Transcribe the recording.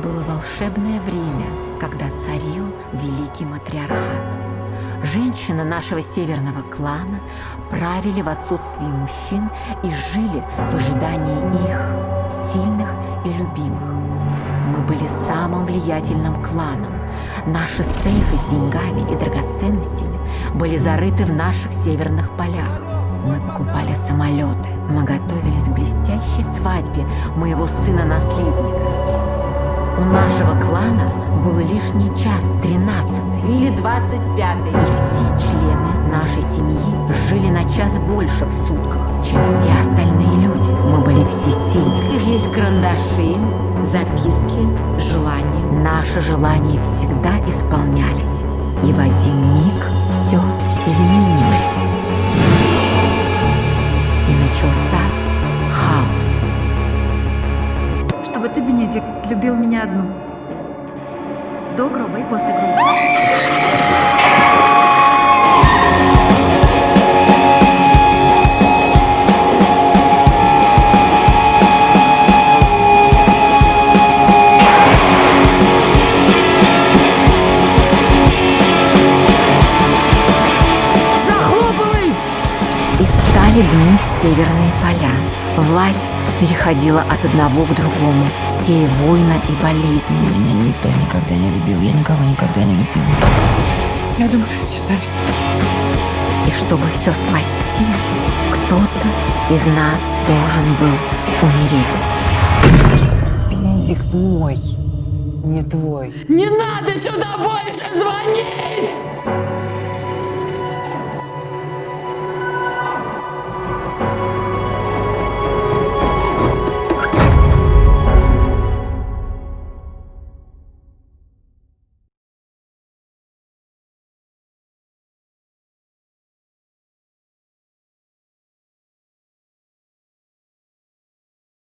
было волшебное время, когда царил великий матриархат. Женщины нашего северного клана правили в отсутствии мужчин и жили в ожидании их, сильных и любимых. Мы были самым влиятельным кланом. Наши сейфы с деньгами и драгоценностями были зарыты в наших северных полях. Мы покупали самолеты. Мы готовились к блестящей свадьбе моего сына-наследника. У нашего клана был лишний час, 13-й или 25-й, и все члены нашей семьи жили на час больше в сутках, чем все остальные люди. Мы были всесильны. У всех есть карандаши, записки, желания. Наши желания всегда исполнялись, и в один миг все изменилось. И начался хаос. Чтобы ты, Бенедикт, любил меня одну. До гроба и после гроба. И стали гнить северные поля. Власть переходила от одного к другому, сея война и болезни. Меня никто никогда не любил, я никого никогда не любил. Я люблю тебя. И чтобы все спасти, кто-то из нас должен был умереть. Бенедикт мой, не твой. Не надо сюда больше звонить!